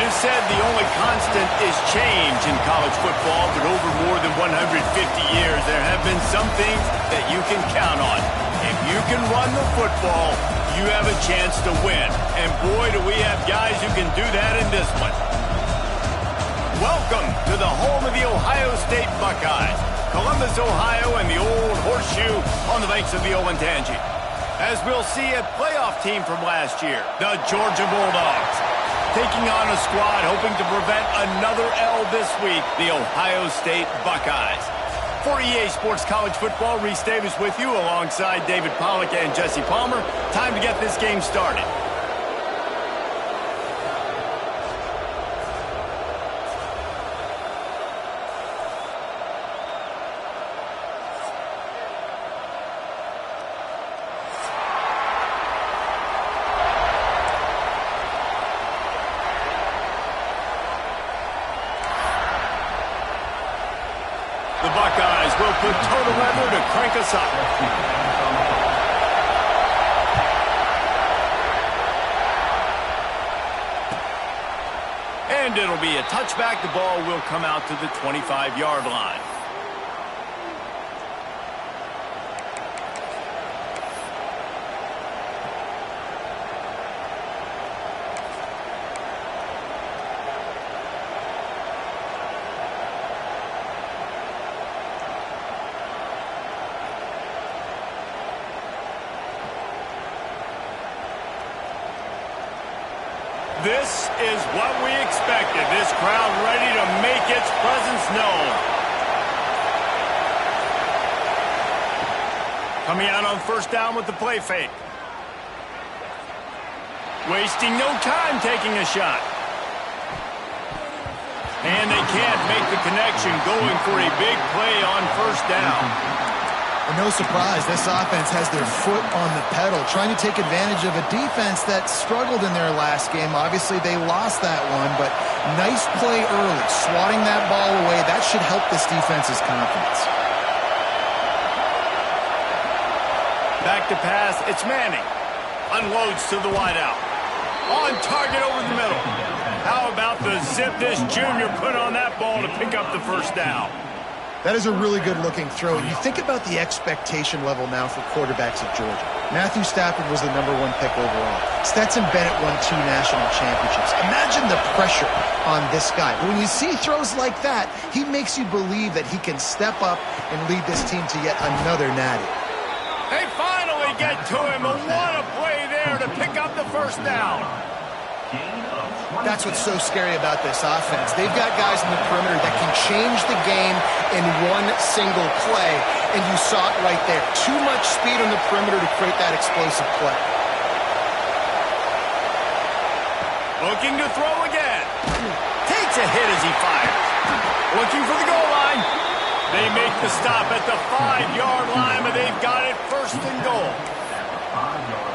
is said the only constant is change in college football, but over more than 150 years, there have been some things that you can count on. If you can run the football, you have a chance to win. And boy, do we have guys who can do that in this one. Welcome to the home of the Ohio State Buckeyes, Columbus, Ohio, and the old horseshoe on the banks of the Olentangy. As we'll see, a playoff team from last year, the Georgia Bulldogs, taking on a squad hoping to prevent another L this week, the Ohio State Buckeyes. For EA Sports College Football, Reese Davis with you alongside David Pollack and Jesse Palmer. Time to get this game started. The Buckeyes will put total weather to crank us up. And it'll be a touchback. The ball will come out to the 25-yard line. This is what we expected. This crowd ready to make its presence known. Coming out on first down with the play fake. Wasting no time taking a shot. And they can't make the connection, going for a big play on first down. And no surprise, this offense has their foot on the pedal, trying to take advantage of a defense that struggled in their last game. Obviously, they lost that one, but nice play early, swatting that ball away. That should help this defense's confidence. Back to pass, it's Manning. Unloads to the wideout. On target over the middle. How about the zip this junior put on that ball to pick up the first down? That is a really good-looking throw. You think about the expectation level now for quarterbacks at Georgia. Matthew Stafford was the #1 pick overall. Stetson Bennett won 2 national championships. Imagine the pressure on this guy. But when you see throws like that, he makes you believe that he can step up and lead this team to yet another natty. They finally get to him, but what a play there to pick up the first down. That's what's so scary about this offense. They've got guys in the perimeter that can change the game in one single play, and you saw it right there. Too much speed on the perimeter to create that explosive play. Looking to throw again. Takes a hit as he fires. Looking for the goal line. They make the stop at the 5-yard line, but they've got it first and goal.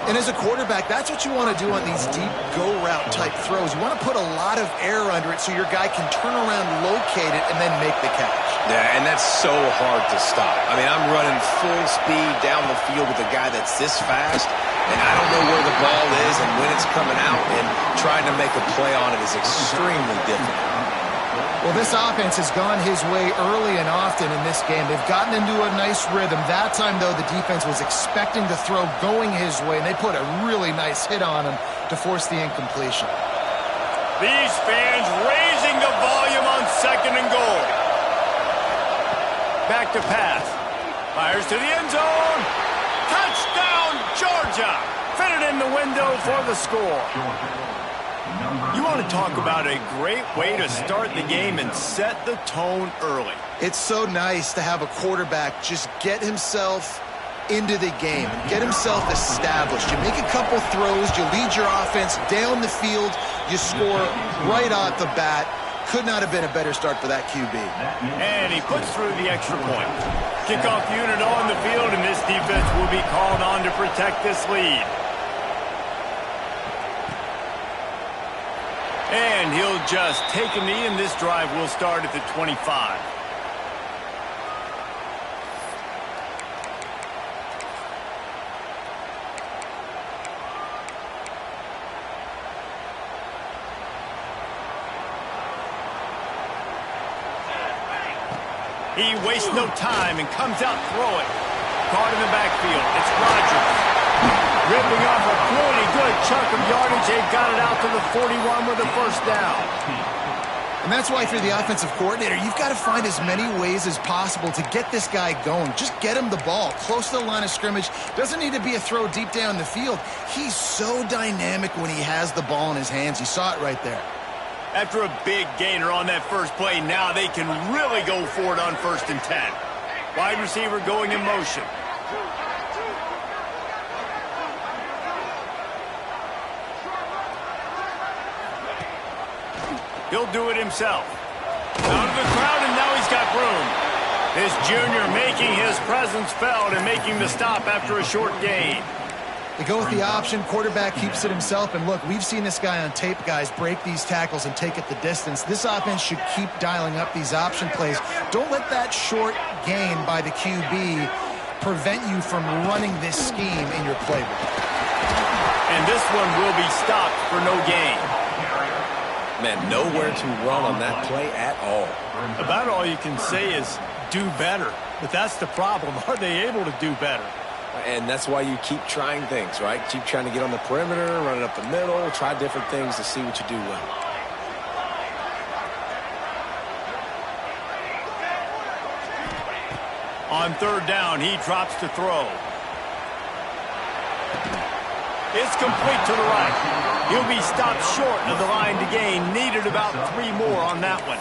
And as a quarterback, that's what you want to do on these deep go-route type throws. You want to put a lot of air under it so your guy can turn around, locate it, and then make the catch. Yeah, and that's so hard to stop. I mean, I'm running full speed down the field with a guy that's this fast, and I don't know where the ball is and when it's coming out, and trying to make a play on it is extremely difficult. Well, this offense has gone his way early and often in this game. They've gotten into a nice rhythm. That time, though, the defense was expecting the throw going his way, and they put a really nice hit on him to force the incompletion. These fans raising the volume on second and goal. Back to pass. Fires to the end zone. Touchdown, Georgia. Fitted in the window for the score. You want to talk about a great way to start the game and set the tone early. It's so nice to have a quarterback just get himself into the game, get himself established. You make a couple throws, you lead your offense down the field, you score right off the bat. Could not have been a better start for that QB. And he puts through the extra point. Kickoff unit on the field, and this defense will be called on to protect this lead. And he'll just take a knee, and this drive will start at the 25. He wastes no time and comes out throwing. Caught in the backfield. It's Rodgers. Ripping off a pretty good chunk of yardage. They got it out to the 41 with a first down. And that's why if you're the offensive coordinator, you've got to find as many ways as possible to get this guy going. Just get him the ball close to the line of scrimmage. Doesn't need to be a throw deep down the field. He's so dynamic when he has the ball in his hands. You saw it right there. After a big gainer on that first play, now they can really go for it on 1st and 10. Wide receiver going in motion. He'll do it himself. Out of the crowd, and now he's got room. This junior making his presence felt and making the stop after a short gain. They go with the option. Quarterback keeps it himself. And look, we've seen this guy on tape, guys, break these tackles and take it the distance. This offense should keep dialing up these option plays. Don't let that short gain by the QB prevent you from running this scheme in your playbook. And this one will be stopped for no gain. Man, nowhere to run on that play at all. About all you can say is do better. But that's the problem. Are they able to do better? And that's why you keep trying things, right? Keep trying to get on the perimeter, run it up the middle, try different things to see what you do well. On 3rd down, he drops to throw. It's complete to the right. He'll be stopped short of the line to gain. Needed about 3 more on that one.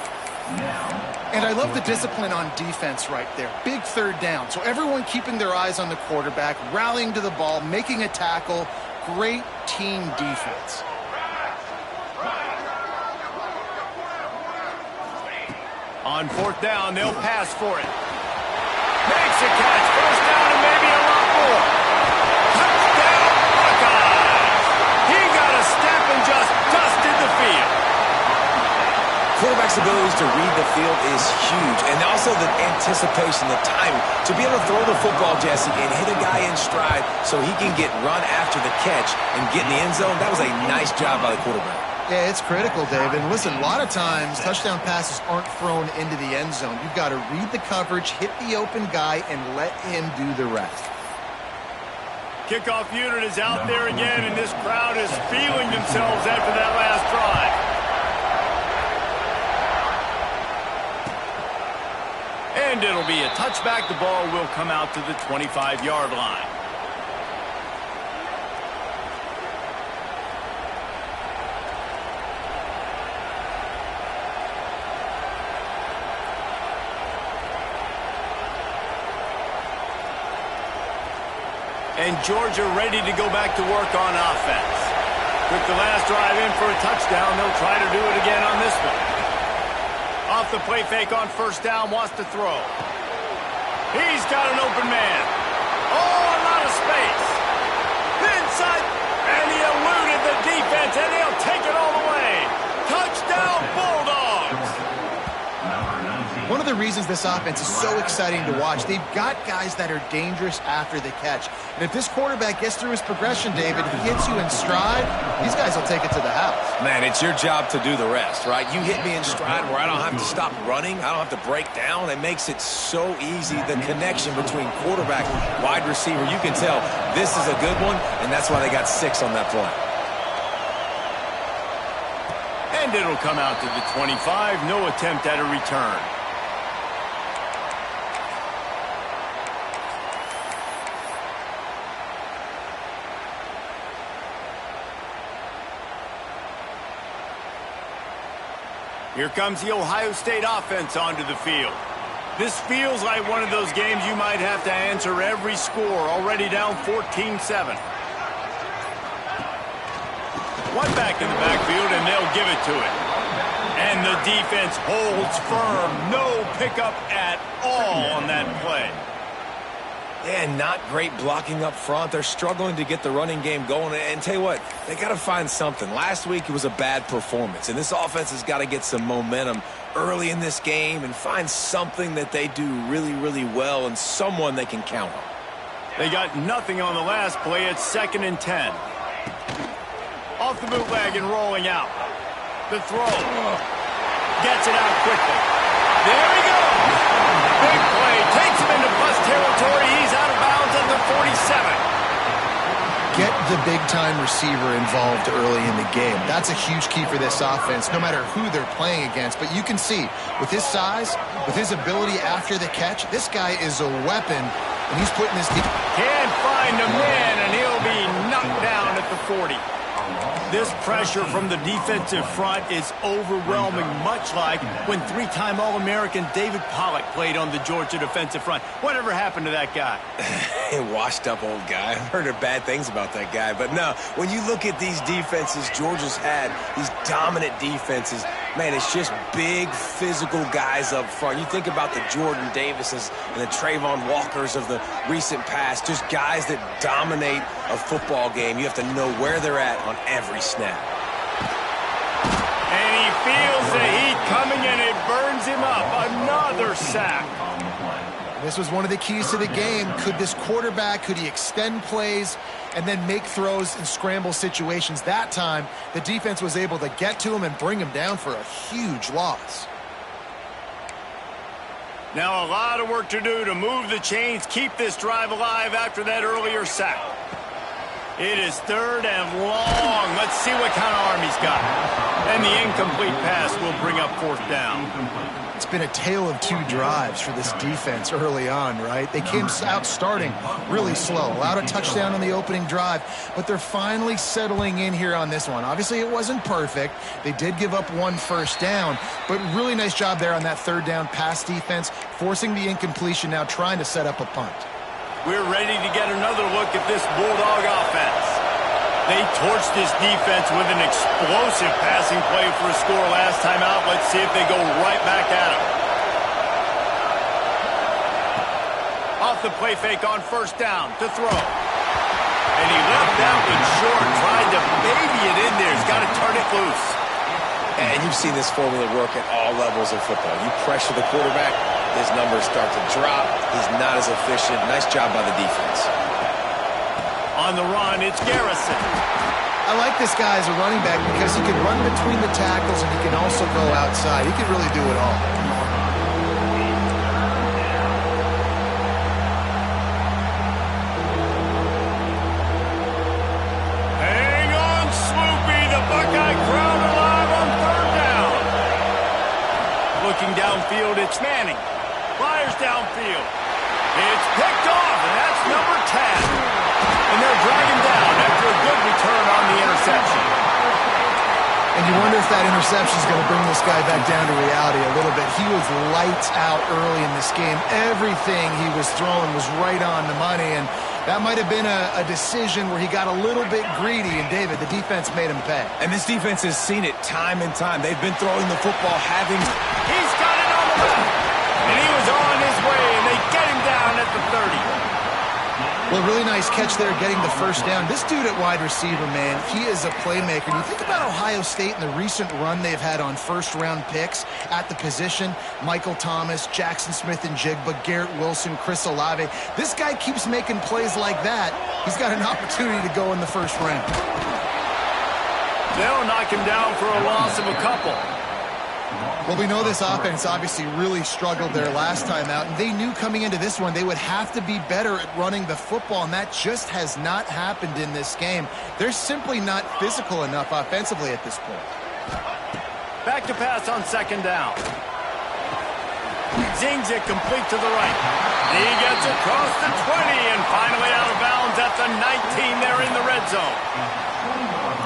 And I love the discipline on defense right there. Big 3rd down. So everyone keeping their eyes on the quarterback, rallying to the ball, making a tackle. Great team defense. On 4th down, they'll pass for it. Makes a catch. 1st down and maybe a lot more. Touchdown, Buckeyes! He got a step and just dusted the field. Quarterback's abilities to read the field is huge, and also the anticipation, the timing. To be able to throw the football, Jesse, and hit a guy in stride so he can get run after the catch and get in the end zone, that was a nice job by the quarterback. Yeah, it's critical, David. And listen, a lot of times touchdown passes aren't thrown into the end zone. You've got to read the coverage, hit the open guy, and let him do the rest. Kickoff unit is out there again, and this crowd is feeling themselves after that last drive. And it'll be a touchback. The ball will come out to the 25-yard line. And Georgia ready to go back to work on offense. With the last drive in for a touchdown, they'll try to do it again on this one. Off the play fake on 1st down, wants to throw. He's got an open man. Oh, a lot of space. Inside, and he eluded the defense, and he'll take it all the way. Touchdown, Bulldogs! One of the reasons this offense is so exciting to watch, they've got guys that are dangerous after the catch. And if this quarterback gets through his progression, David, if he hits you in stride, these guys will take it to the house. Man, it's your job to do the rest, right? You hit me in stride where I don't have to stop running. I don't have to break down. It makes it so easy. The connection between quarterback, wide receiver, you can tell this is a good one, and that's why they got 6 on that play. And it'll come out to the 25. No attempt at a return. Here comes the Ohio State offense onto the field. This feels like one of those games you might have to answer every score, already down 14-7. One back in the backfield, and they'll give it to it. And the defense holds firm. No pickup at all on that play. Yeah, not great blocking up front. They're struggling to get the running game going. And tell you what, they got to find something. Last week it was a bad performance, and this offense has got to get some momentum early in this game and find something that they do really, really well and someone they can count on. They got nothing on the last play. It's 2nd and 10. Off the bootleg and rolling out. The throw. Gets it out quickly. There he goes. Big play. Takes him into bust territory. He's out of bounds at the 47. Get the big-time receiver involved early in the game. That's a huge key for this offense, no matter who they're playing against. But you can see, with his size, with his ability after the catch, this guy is a weapon, and he's putting his team. Can't find a man, and he'll be knocked down at the 40. This pressure from the defensive front is overwhelming, much like when three-time All-American David Pollock played on the Georgia defensive front. Whatever happened to that guy? Washed-up old guy. I've heard bad things about that guy. But no, when you look at these defenses Georgia's had, these dominant defenses, man, it's just big, physical guys up front. You think about the Jordan Davises and the Trayvon Walkers of the recent past, just guys that dominate a football game. You have to know where they're at on every snap. And he feels the heat coming, and it burns him up. Another sack. This was one of the keys to the game. Could this quarterback, could he extend plays and then make throws in scramble situations? That time, the defense was able to get to him and bring him down for a huge loss. Now a lot of work to do to move the chains, keep this drive alive after that earlier sack. It is 3rd and long. Let's see what kind of arm he's got. And the incomplete pass will bring up 4th down. It's been a tale of two drives for this defense early on, right? They came out starting really slow, allowed a touchdown on the opening drive, but they're finally settling in here on this one. Obviously, it wasn't perfect. They did give up 1 first down, but really nice job there on that 3rd down pass defense, forcing the incompletion, now trying to set up a punt. We're ready to get another look at this Bulldog offense. They torched this defense with an explosive passing play for a score last time out. Let's see if they go right back at him. Off the play fake on 1st down to throw. And he left that one short, tried to baby it in there. He's got to turn it loose. And you've seen this formula work at all levels of football. You pressure the quarterback, his numbers start to drop. He's not as efficient. Nice job by the defense. On the run, it's Garrison. I like this guy as a running back because he can run between the tackles and he can also go outside. He can really do it all. Hang on, Swoopy. The Buckeye crowd alive on 3rd down. Looking downfield, it's Manning. Fires downfield. It's picked off, and that's number 10. And they'll drag him down after a good return on the interception. And you wonder if that interception is going to bring this guy back down to reality a little bit. He was lights out early in this game. Everything he was throwing was right on the money, and that might have been a decision where he got a little bit greedy, and David, the defense made him pay. And this defense has seen it time and time. They've been throwing the football, having... He's got it on the left. And he was on his way, and they get him down at the 30. Well, really nice catch there, getting the 1st down. This dude at wide receiver, man, he is a playmaker. You think about Ohio State and the recent run they've had on 1st-round picks at the position. Michael Thomas, Jackson Smith-Njigba, Garrett Wilson, Chris Olave. This guy keeps making plays like that. He's got an opportunity to go in the 1st round. They'll knock him down for a loss of a couple. Well, we know this offense obviously really struggled there last time out, and they knew coming into this one they would have to be better at running the football, and that just has not happened in this game. They're simply not physical enough offensively at this point. Back to pass on 2nd down. Zings it complete to the right. He gets across the 20 and finally out of bounds at the 19. They're in the red zone.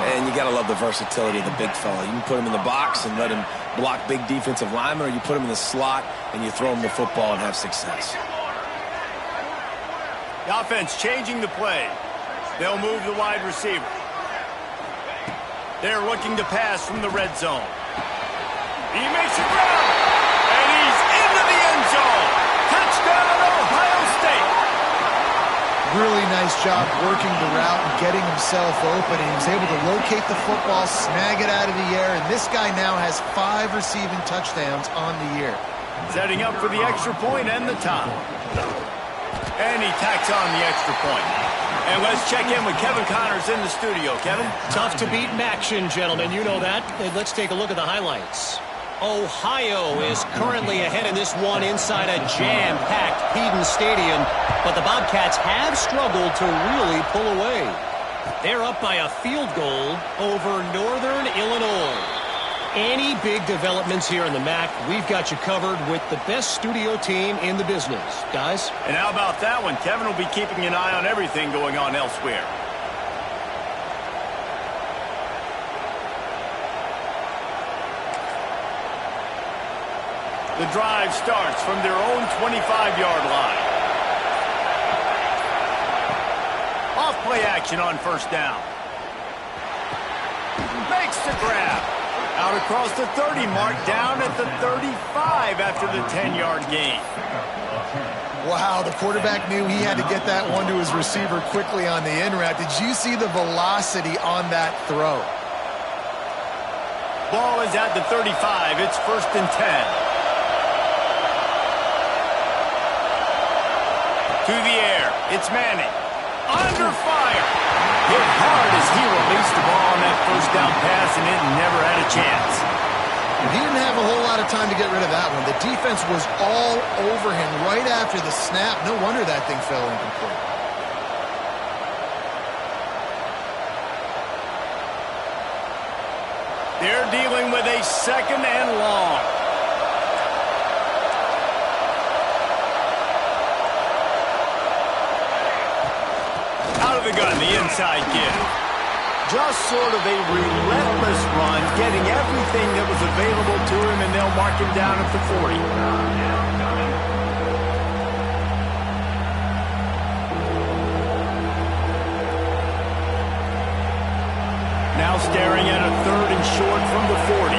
And you got to love the versatility of the big fella. You can put him in the box and let him block big defensive linemen, or you put him in the slot and you throw him the football and have success. The offense changing the play. They'll move the wide receiver. They're looking to pass from the red zone. He makes a grab, and he's into the end zone. Touchdown, Ohio State. Really nice job working the route and getting himself open. He was able to locate the football, snag it out of the air, and this guy now has 5 receiving touchdowns on the year. Setting up for the extra point and the tie. And he tacks on the extra point. And let's check in with Kevin Connors in the studio. Kevin? Tough to beat in action, gentlemen. You know that. And let's take a look at the highlights. Ohio is currently ahead in this one inside a jam-packed Hedon Stadium, but the Bobcats have struggled to really pull away. They're up by a field goal over Northern Illinois. Any big developments here in the MAC, we've got you covered with the best studio team in the business. Guys? And how about that one? Kevin will be keeping an eye on everything going on elsewhere. The drive starts from their own 25-yard line. Off play action on first down. Makes the grab. Out across the 30 mark, down at the 35 after the 10-yard gain. Wow, the quarterback knew he had to get that one to his receiver quickly on the in route. Did you see the velocity on that throw? Ball is at the 35. It's 1st and 10. To the air. It's Manning. Under fire. Hit hard as he released the ball on that first down pass, and it never had a chance. He didn't have a whole lot of time to get rid of that one. The defense was all over him right after the snap. No wonder that thing fell incomplete. They're dealing with a 2nd and long. Out of the gun, the inside give. Just sort of a relentless run, getting everything that was available to him, and they'll mark him down at the 40. Now staring at a 3rd and short from the 40.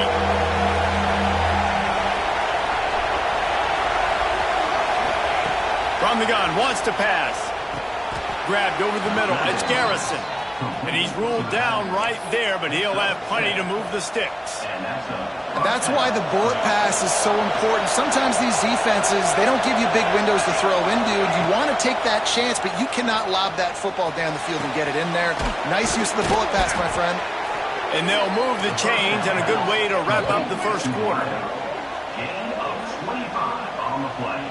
From the gun, wants to pass. Grabbed over the middle. It's Garrison. And he's ruled down right there, but he'll have plenty to move the sticks. That's why the bullet pass is so important. Sometimes these defenses, they don't give you big windows to throw into. You want to take that chance, but you cannot lob that football down the field and get it in there. Nice use of the bullet pass, my friend. And they'll move the chains, and a good way to wrap up the first quarter. Gain of 25 on the play.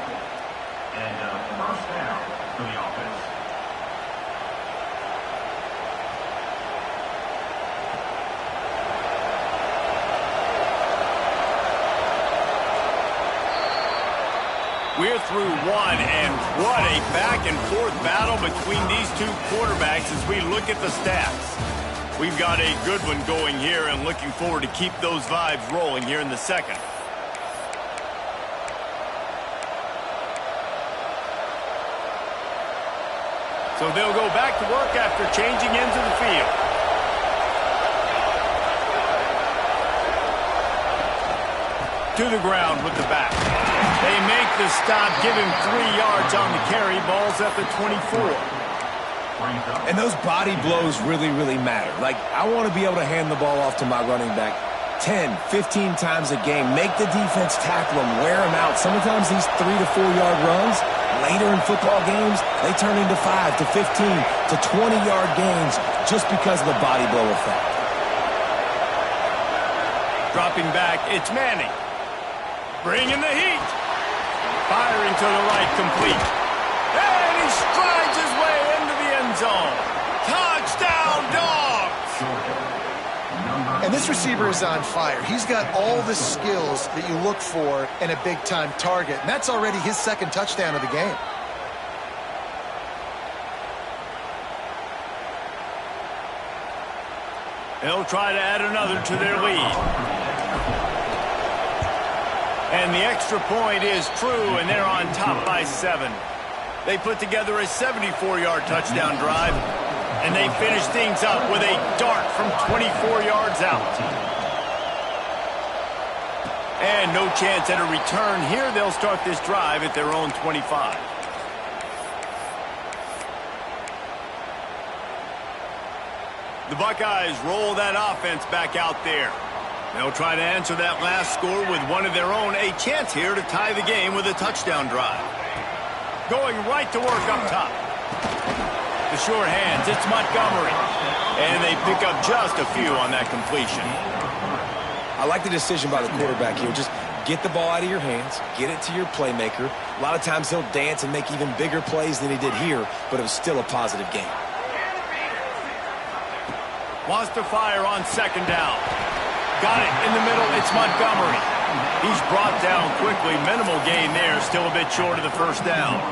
And first down for the offense. We're through one, and what a back-and-forth battle between these two quarterbacks as we look at the stats. We've got a good one going here, and looking forward to keep those vibes rolling here in the second. So they'll go back to work after changing into the field. To the ground with the back. They make the stop, give him 3 yards on the carry. Ball's at the 24. And those body blows really, really matter. Like, I want to be able to hand the ball off to my running back 10, 15 times a game. Make the defense tackle him, wear him out. Sometimes these 3 to 4 yard runs, later in football games, they turn into 5 to 15 to 20 yard gains just because of the body blow effect. Dropping back, it's Manning. Bringing the heat. Firing to the right, complete. And he strides his way into the end zone. Touchdown, Dogs! And this receiver is on fire. He's got all the skills that you look for in a big-time target. And that's already his 2nd touchdown of the game. They'll try to add another to their lead. And the extra point is true, and they're on top by 7. They put together a 74-yard touchdown drive, and they finish things up with a dart from 24 yards out. And no chance at a return here. They'll start this drive at their own 25. The Buckeyes roll that offense back out there. They'll try to answer that last score with one of their own. A chance here to tie the game with a touchdown drive. Going right to work up top. The short hands, it's Montgomery. And they pick up just a few on that completion. I like the decision by the quarterback here. Just get the ball out of your hands, get it to your playmaker. A lot of times he'll dance and make even bigger plays than he did here, but it was still a positive game. Wants to fire on second down. Got it in the middle. It's Montgomery. He's brought down quickly. Minimal gain there. Still a bit short of the first down.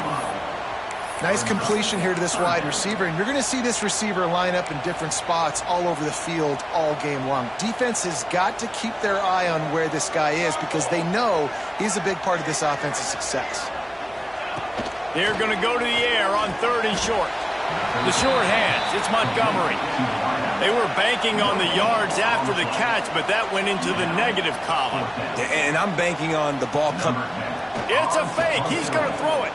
Nice completion here to this wide receiver, and you're going to see this receiver line up in different spots all over the field all game long. Defense has got to keep their eye on where this guy is because they know he's a big part of this offense's success. They're going to go to the air on third and short. The short hands, it's Montgomery. They were banking on the yards after the catch, but that went into the negative column. And I'm banking on the ball coming. It's a fake. He's going to throw it.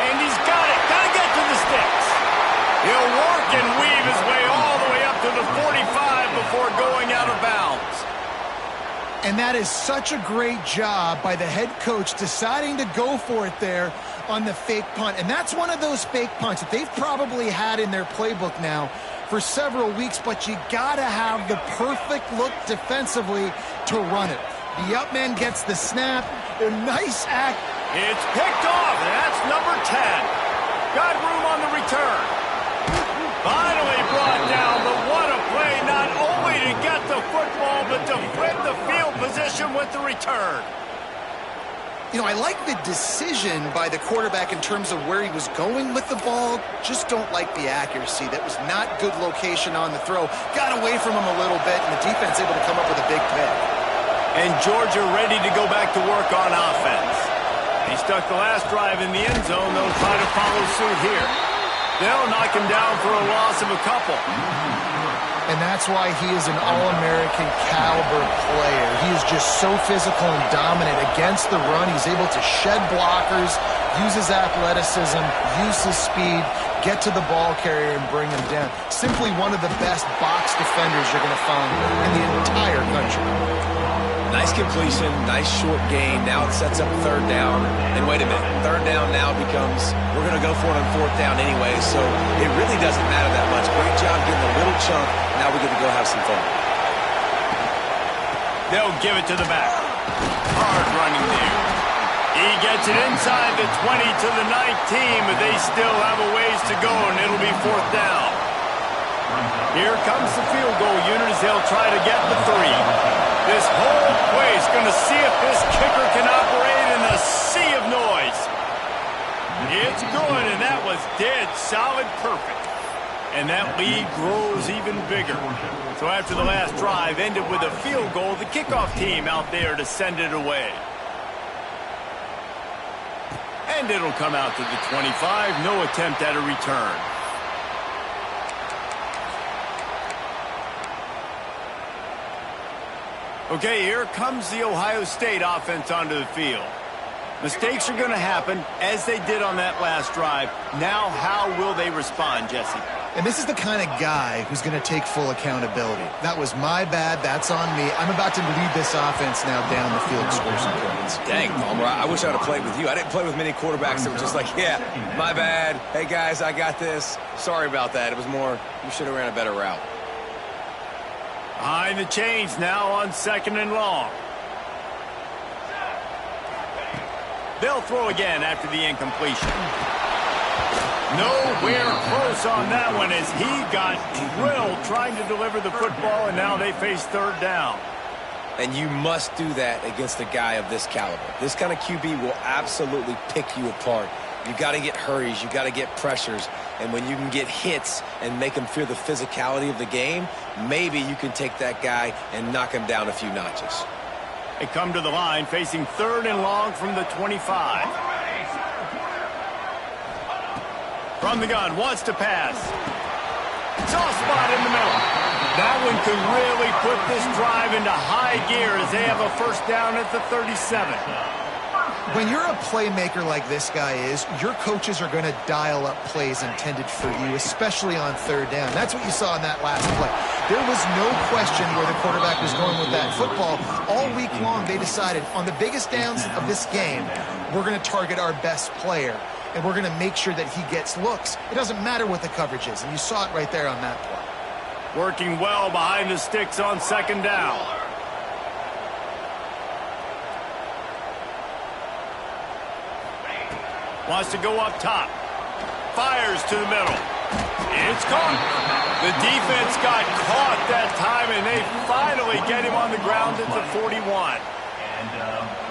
And he's got it. Got to get to the sticks. He'll work and weave his way all the way up to the 45 before going out of bounds. And that is such a great job by the head coach deciding to go for it there on the fake punt. And that's one of those fake punts that they've probably had in their playbook now for several weeks, but you got to have the perfect look defensively to run it. The up man gets the snap. A nice act. It's picked off, and that's number 10. Got room on the return. Finally brought down, but what a play, not only to get the football, but to flip the field position with the return. You know, I like the decision by the quarterback in terms of where he was going with the ball. Just don't like the accuracy. That was not good location on the throw. Got away from him a little bit, and the defense able to come up with a big pick. And Georgia ready to go back to work on offense. He stuck the last drive in the end zone. They'll try to follow suit here. They'll knock him down for a loss of a couple. And that's why he is an All-American caliber player. He is just so physical and dominant against the run. He's able to shed blockers, use his athleticism, use his speed, get to the ball carrier and bring him down. Simply one of the best box defenders you're going to find in the entire country. Nice completion, nice short gain. Now it sets up third down. And wait a minute, third down now becomes, we're going to go for it on fourth down anyway, so it really doesn't matter that much. Great job getting a little chunk. Now we get to go have some fun. They'll give it to the back. Hard running there. He gets it inside the 20 to the 19, but they still have a ways to go, and it'll be fourth down. Here comes the field goal unit as they'll try to get the 3. This whole play is going to see if this kicker can operate in a sea of noise. It's good, and that was dead solid perfect. And that lead grows even bigger. So after the last drive ended with a field goal, the kickoff team out there to send it away. And it'll come out to the 25. No attempt at a return. Okay, here comes the Ohio State offense onto the field. Mistakes are going to happen, as they did on that last drive. Now, how will they respond, Jesse? And this is the kind of guy who's going to take full accountability. That was my bad. That's on me. I'm about to lead this offense now down the field to score some points. Dang, Palmer, I wish I would have played with you. I didn't play with many quarterbacks that were just like, yeah, my bad. Hey, guys, I got this. Sorry about that. It was more, you should have ran a better route. Behind the chains now on second and long. They'll throw again after the incompletion. Nowhere close on that one as he got drilled trying to deliver the football, and now they face third down. And you must do that against a guy of this caliber. This kind of QB will absolutely pick you apart. You got to get hurries, you got to get pressures, and when you can get hits and make him feel the physicality of the game, maybe you can take that guy and knock him down a few notches. They come to the line facing third and long from the 25. From the gun, wants to pass. Soft spot in the middle. That one could really put this drive into high gear as they have a first down at the 37. When you're a playmaker like this guy is, your coaches are going to dial up plays intended for you, especially on third down. That's what you saw in that last play. There was no question where the quarterback was going with that football. All week long, they decided on the biggest downs of this game, we're going to target our best player, and we're going to make sure that he gets looks. It doesn't matter what the coverage is, and you saw it right there on that play. Working well behind the sticks on second down. Wants to go up top. Fires to the middle. It's caught. The defense got caught that time, and they finally get him on the ground at the 41.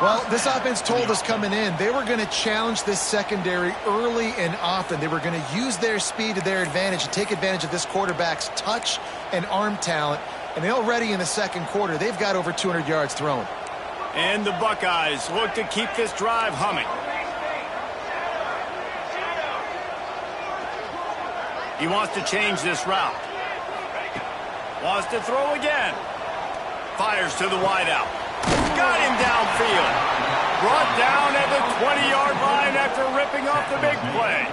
Well, this offense told us coming in they were going to challenge this secondary early and often. They were going to use their speed to their advantage and take advantage of this quarterback's touch and arm talent. And already in the second quarter, they've got over 200 yards thrown. And the Buckeyes look to keep this drive humming. He wants to change this route. Wants to throw again. Fires to the wideout. Got him downfield. Brought down at the 20-yard line after ripping off the big play.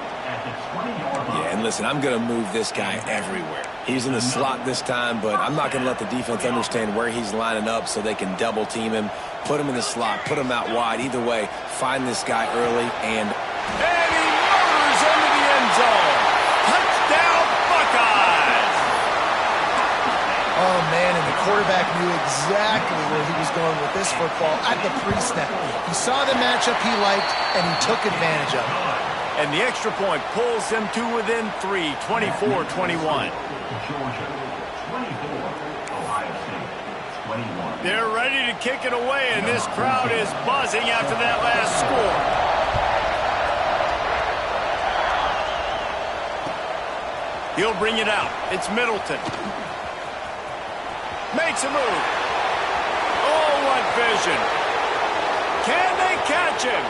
Yeah, and listen, I'm going to move this guy everywhere. He's in the slot this time, but I'm not going to let the defense understand where he's lining up so they can double team him, put him in the slot, put him out wide. Either way, find this guy early and he murders into the end zone. Touchdown, Buckeyes! Oh, man, and the quarterback knew exactly where he was going with this football at the pre-snap. He saw the matchup he liked, and he took advantage of it. And the extra point pulls them to within 3, 24-21. Georgia, 24, Ohio State, 21. They're ready to kick it away, and this crowd is buzzing after that last score. He'll bring it out. It's Middleton. Makes a move. Oh, what vision. Can they catch him?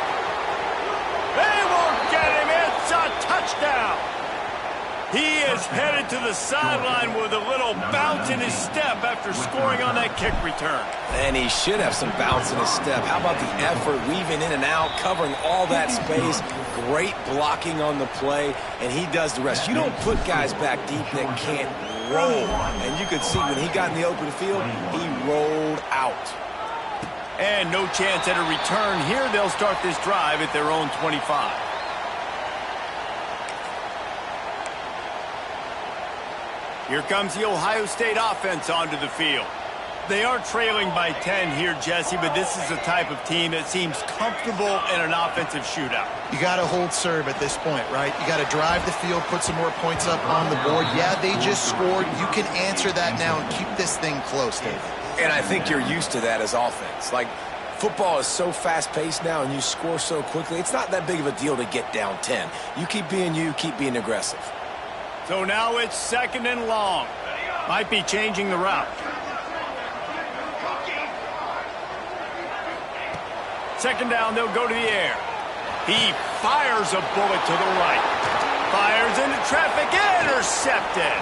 They won't get him. It's a touchdown. He is headed to the sideline with a little bounce in his step after scoring on that kick return. And he should have some bounce in his step. How about the effort, weaving in and out, covering all that space, great blocking on the play, and he does the rest. You don't put guys back deep that can't roll. And you could see when he got in the open field, he rolled out. And no chance at a return here. They'll start this drive at their own 25. Here comes the Ohio State offense onto the field. They are trailing by 10 here, Jesse, but this is the type of team that seems comfortable in an offensive shootout. You got to hold serve at this point, right? You got to drive the field, put some more points up on the board. Yeah, they just scored. You can answer that now and keep this thing close, David. And I think you're used to that as offense. Like, football is so fast-paced now and you score so quickly, it's not that big of a deal to get down 10. You keep being aggressive. So now it's second and long. Might be changing the route. Second down, they'll go to the air. He fires a bullet to the right. Fires into traffic, intercepted.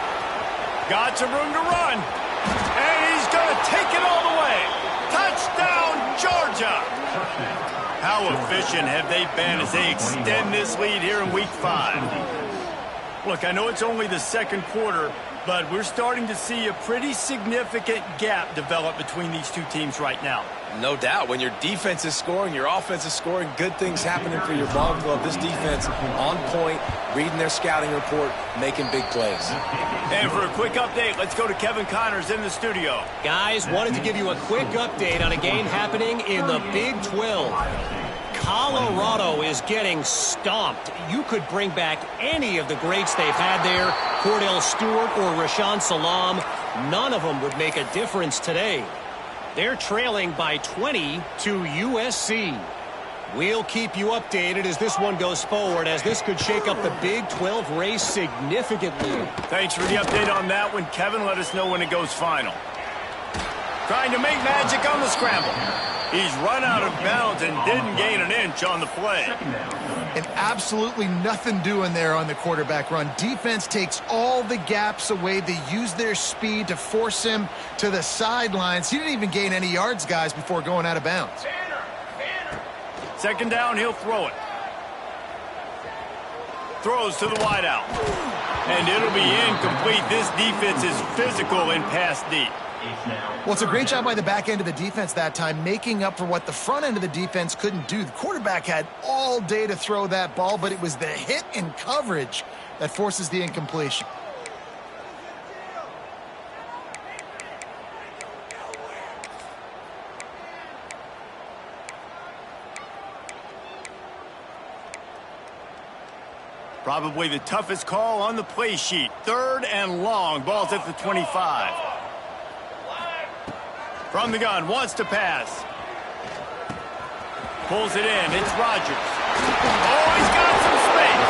Got some room to run. And he's going to take it all the way. Touchdown, Georgia. How efficient have they been as they extend this lead here in Week 5? Look, I know it's only the second quarter, but we're starting to see a pretty significant gap develop between these two teams right now. No doubt. When your defense is scoring, your offense is scoring, good things happening for your ball club. This defense on point, reading their scouting report, making big plays. And for a quick update, let's go to Kevin Connors in the studio. Guys, wanted to give you a quick update on a game happening in the Big 12. Colorado is getting stomped. You could bring back any of the greats they've had there, Cordell Stewart or Rashaan Salam. None of them would make a difference today. They're trailing by 20 to USC. We'll keep you updated as this one goes forward, as this could shake up the Big 12 race significantly. Thanks for the update on that one, Kevin. Let us know when it goes final. Trying to make magic on the scramble. He's run out of bounds and didn't gain an inch on the play. And absolutely nothing doing there on the quarterback run. Defense takes all the gaps away. They use their speed to force him to the sidelines. He didn't even gain any yards, guys, before going out of bounds. Second down, he'll throw it. Throws to the wideout. And it'll be incomplete. This defense is physical in pass deep. Well, it's a great job by the back end of the defense that time, making up for what the front end of the defense couldn't do. The quarterback had all day to throw that ball, but it was the hit and coverage that forces the incompletion. Probably the toughest call on the play sheet. 3rd and long. Ball's at the 25. From the gun, wants to pass. Pulls it in. It's Rodgers. Oh, he's got some space.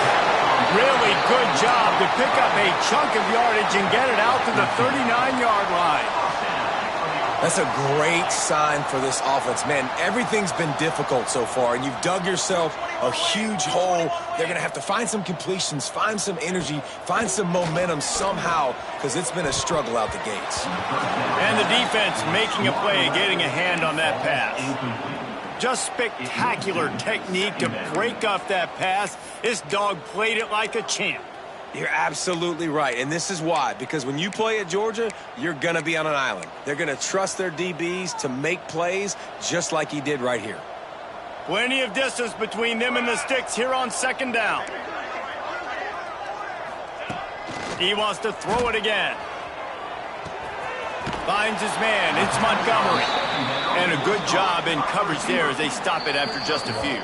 Really good job to pick up a chunk of yardage and get it out to the 39-yard line. That's a great sign for this offense. Man, everything's been difficult so far, and you've dug yourself a huge hole. They're going to have to find some completions, find some energy, find some momentum somehow, because it's been a struggle out the gates. And the defense making a play and getting a hand on that pass. Just spectacular technique to break off that pass. This dog played it like a champ. You're absolutely right, and this is why. Because when you play at Georgia, you're going to be on an island. They're going to trust their DBs to make plays just like he did right here. Plenty of distance between them and the sticks here on 2nd down. He wants to throw it again. Finds his man. It's Montgomery. And a good job in coverage there as they stop it after just a few.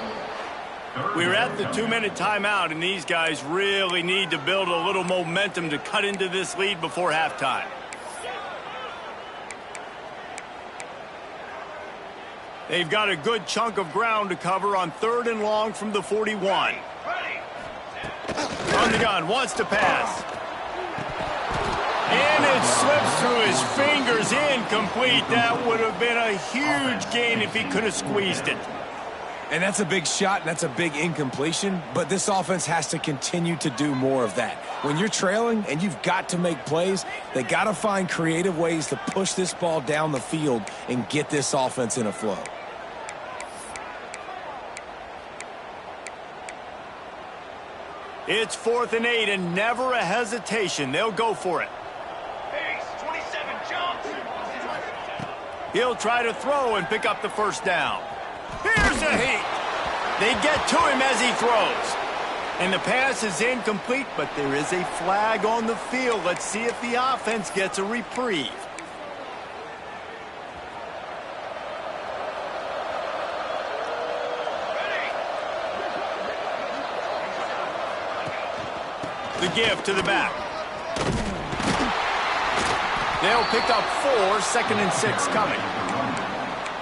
We're at the 2-minute timeout, and these guys really need to build a little momentum to cut into this lead before halftime. They've got a good chunk of ground to cover on 3rd and long from the 41. From the gun, wants to pass. And it slips through his fingers, incomplete. That would have been a huge gain if he could have squeezed it. And that's a big shot, and that's a big incompletion, but this offense has to continue to do more of that. When you're trailing and you've got to make plays, they got to find creative ways to push this ball down the field and get this offense in a flow. It's 4th and 8 and never a hesitation. They'll go for it. He'll try to throw and pick up the 1st down. Here's a heat. They get to him as he throws. And the pass is incomplete, but there is a flag on the field. Let's see if the offense gets a reprieve. The give to the back. They'll pick up 4, 2nd and 6 coming.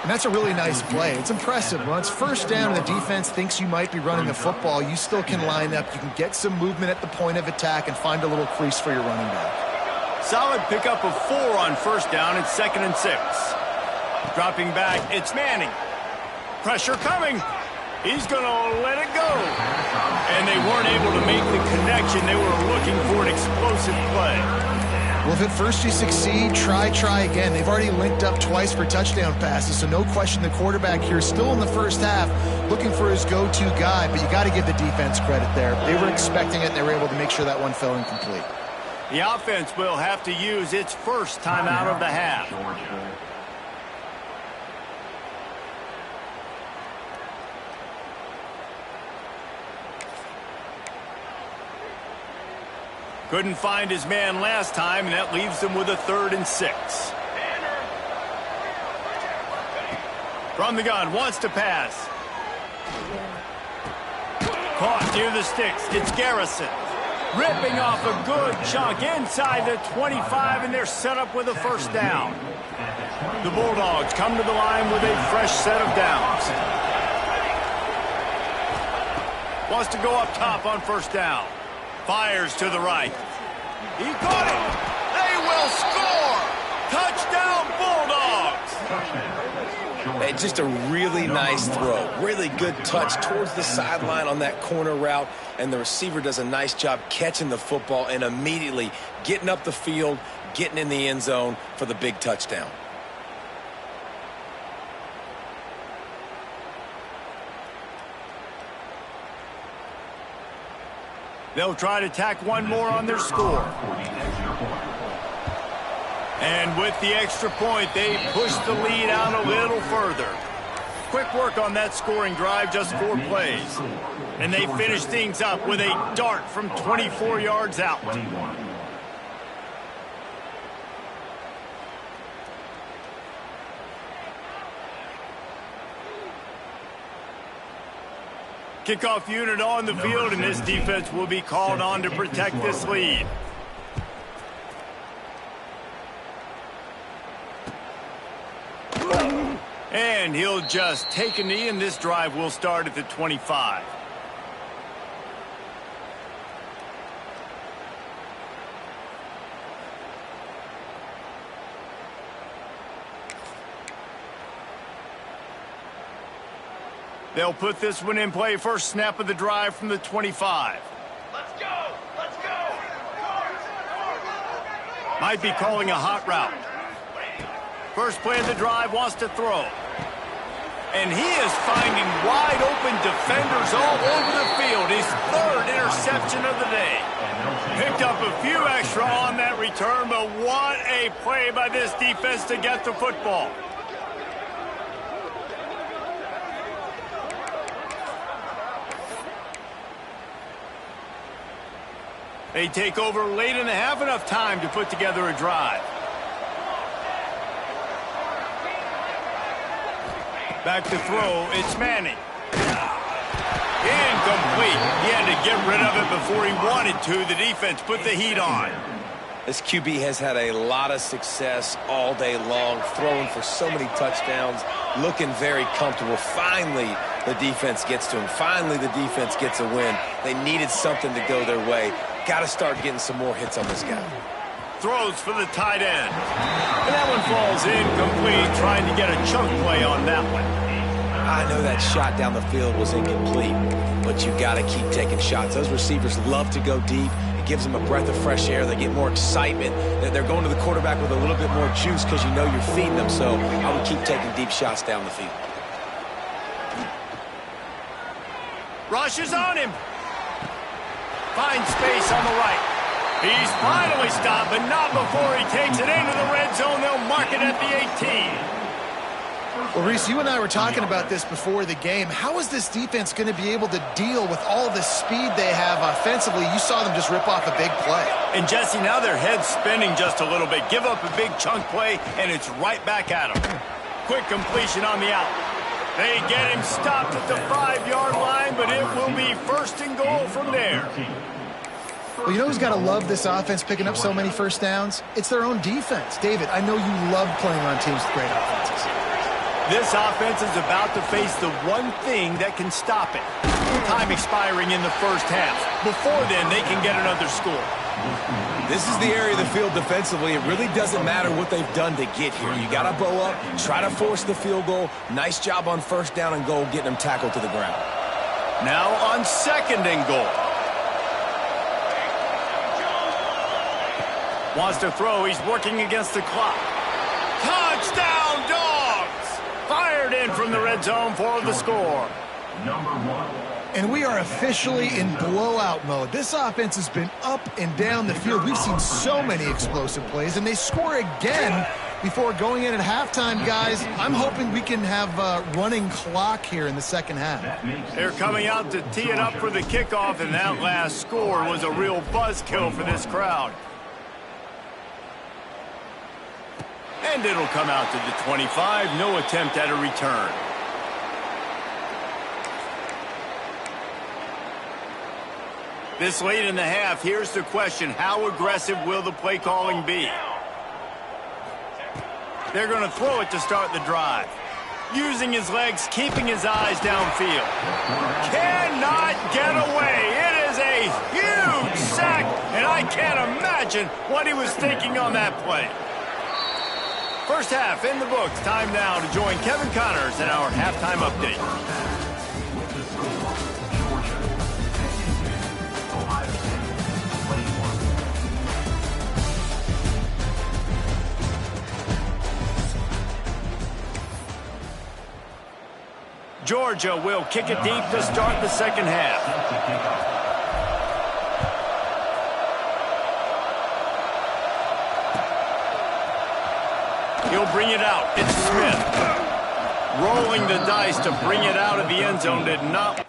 And that's a really nice play. It's impressive. When it's 1st down and the defense thinks you might be running the football, you still can line up. You can get some movement at the point of attack and find a little crease for your running back. Solid pickup of 4 on 1st down. It's 2nd and 6. Dropping back, it's Manning. Pressure coming. He's going to let it go. And they weren't able to make the connection. They were looking for an explosive play. Well, if at first you succeed, try again. They've already linked up twice for touchdown passes, so no question the quarterback here still in the 1st half looking for his go-to guy, but you got to give the defense credit there. They were expecting it, and they were able to make sure that one fell incomplete. The offense will have to use its 1st timeout of the half. Couldn't find his man last time, and that leaves them with a 3rd and 6. From the gun, wants to pass. Caught near the sticks. It's Garrison. Ripping off a good chunk inside the 25, and they're set up with a 1st down. The Bulldogs come to the line with a fresh set of downs. Wants to go up top on 1st down. Fires to the right. He got it. They will score. Touchdown, Bulldogs. Hey, just a really nice throw. Really good touch towards the sideline on that corner route. And the receiver does a nice job catching the football and immediately getting up the field, getting in the end zone for the big touchdown. They'll try to tack one more on their score. And with the extra point, they push the lead out a little further. Quick work on that scoring drive, just 4 plays. And they finish things up with a dart from 24 yards out. Kickoff unit on the field, and this defense will be called on to protect this lead. And he'll just take a knee, and this drive will start at the 25. They'll put this one in play. First snap of the drive from the 25. Let's go! Let's go! Might be calling a hot route. First play of the drive, wants to throw. And he is finding wide open defenders all over the field. His third interception of the day. Picked up a few extra on that return, but what a play by this defense to get the football. They take over late in the half, enough time to put together a drive. Back to throw, it's Manning. Incomplete. He had to get rid of it before he wanted to. The defense put the heat on. This QB has had a lot of success all day long, throwing for so many touchdowns, looking very comfortable. Finally, the defense gets to him. Finally, the defense gets a win. They needed something to go their way. Got to start getting some more hits on this guy. Throws for the tight end. And that one falls incomplete, trying to get a chunk play on that one. I know that shot down the field was incomplete, but you got to keep taking shots. Those receivers love to go deep. It gives them a breath of fresh air. They get more excitement. They're going to the quarterback with a little bit more juice because you know you're feeding them. So I would keep taking deep shots down the field. Rushes on him. Finds space on the right. He's finally stopped, but not before he takes it into the red zone. They'll mark it at the 18. Well, Reese, you and I were talking about this before the game. How is this defense going to be able to deal with all the speed they have offensively? You saw them just rip off a big play. And, Jesse, now their head's spinning just a little bit. Give up a big chunk play, and it's right back at them. Quick completion on the out. They get him stopped at the 5-yard line, but it will be first and goal from there. Well, you know who's got to love this offense picking up so many first downs? It's their own defense. David, I know you love playing on teams with great offenses. This offense is about to face the one thing that can stop it. Time expiring in the first half. Before then, they can get another score. This is the area of the field defensively. It really doesn't matter what they've done to get here. You got to bow up, try to force the field goal. Nice job on first down and goal, getting them tackled to the ground. Now on second and goal. Wants to throw. He's working against the clock. Touchdown, Dogs! Fired in from the red zone for the score. Number 1. And we are officially in blowout mode. This offense has been up and down the field. We've seen so many explosive plays, and they score again before going in at halftime, guys. I'm hoping we can have a running clock here in the second half. They're coming out to tee it up for the kickoff, and that last score was a real buzzkill for this crowd. And it'll come out to the 25. No attempt at a return. This late in the half, here's the question. How aggressive will the play calling be? They're going to throw it to start the drive. Using his legs, keeping his eyes downfield. Cannot get away. It is a huge sack, and I can't imagine what he was thinking on that play. First half in the books. Time now to join Kevin Connors in our halftime update. Georgia will kick it deep to start the second half. He'll bring it out. It's Smith. Rolling the dice to bring it out of the end zone. Did not.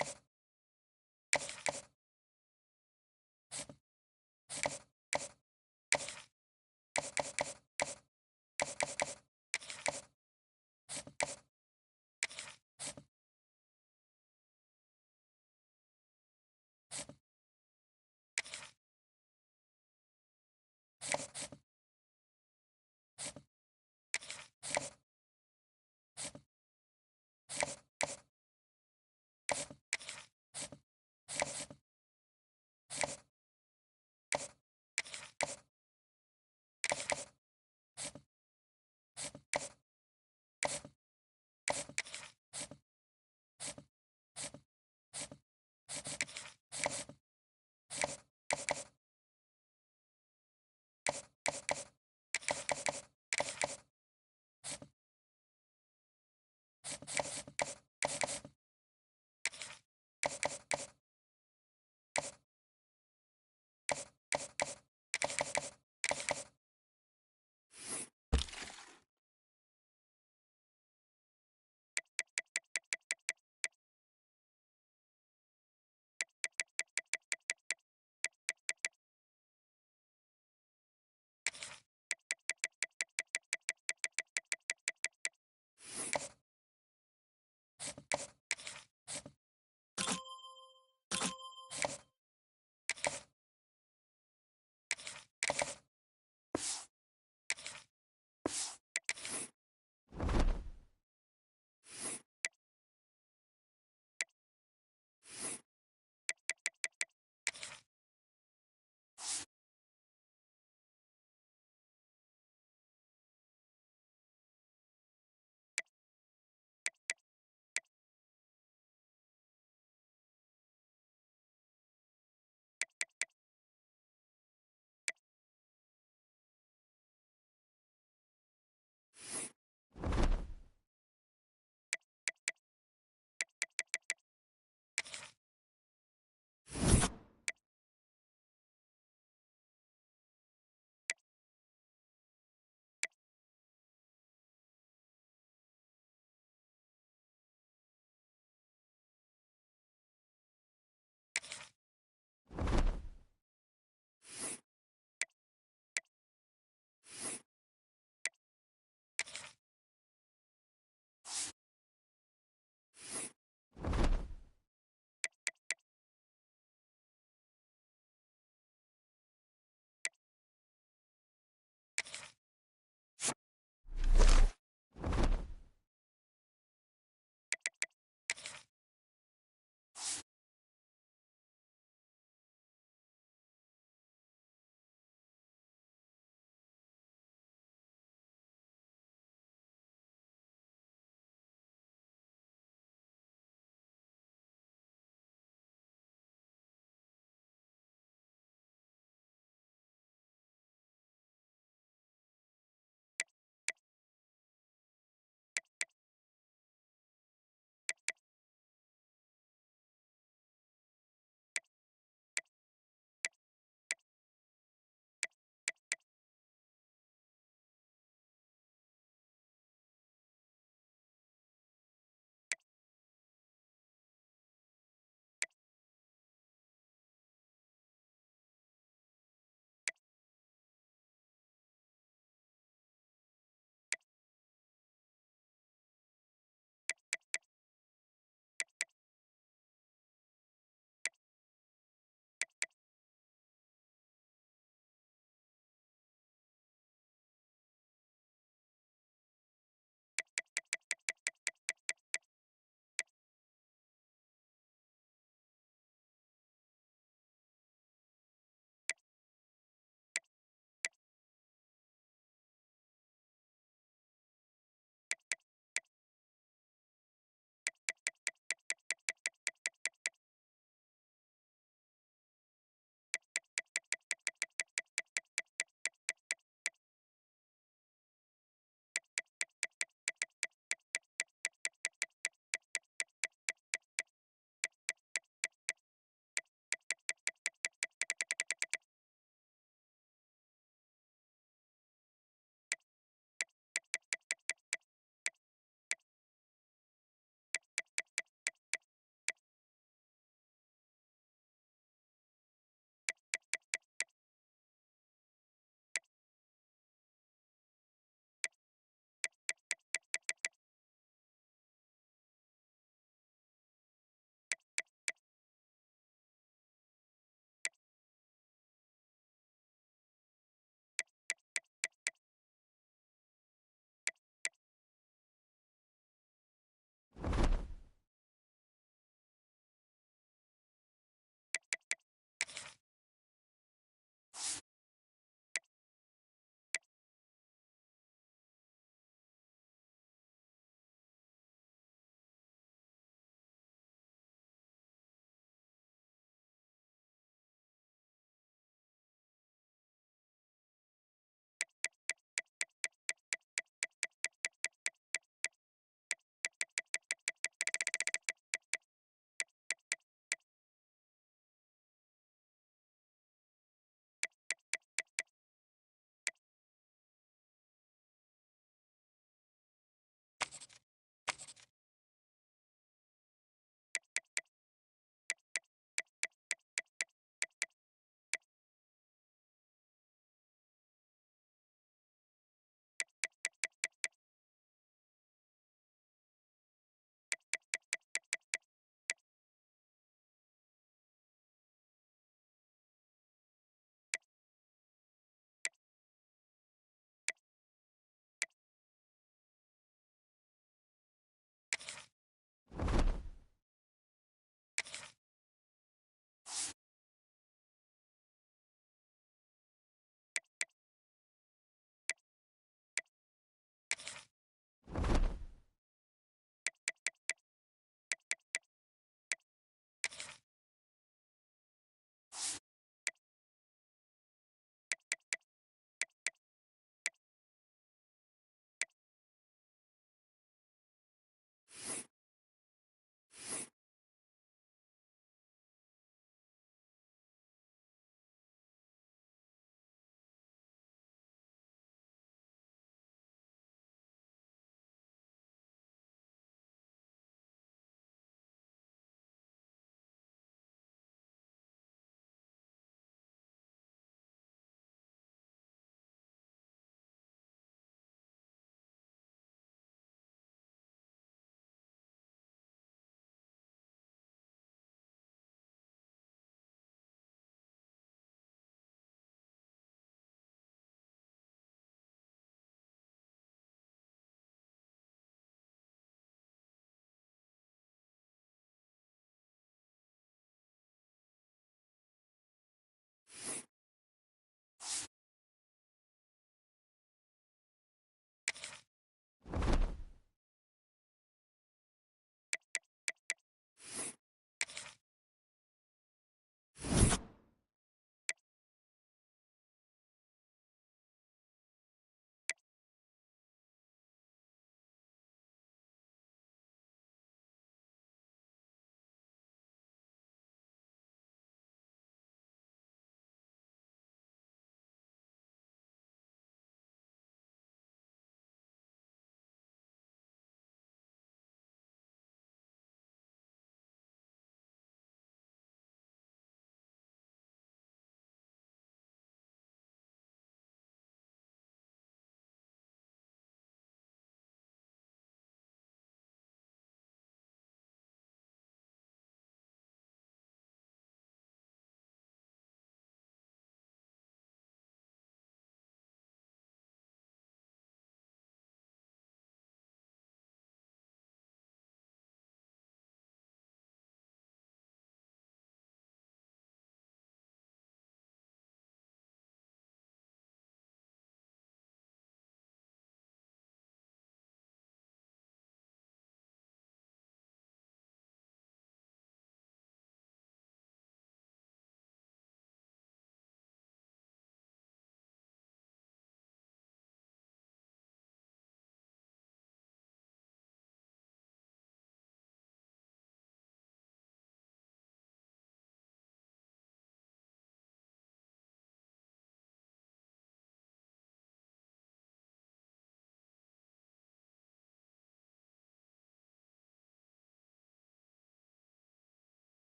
you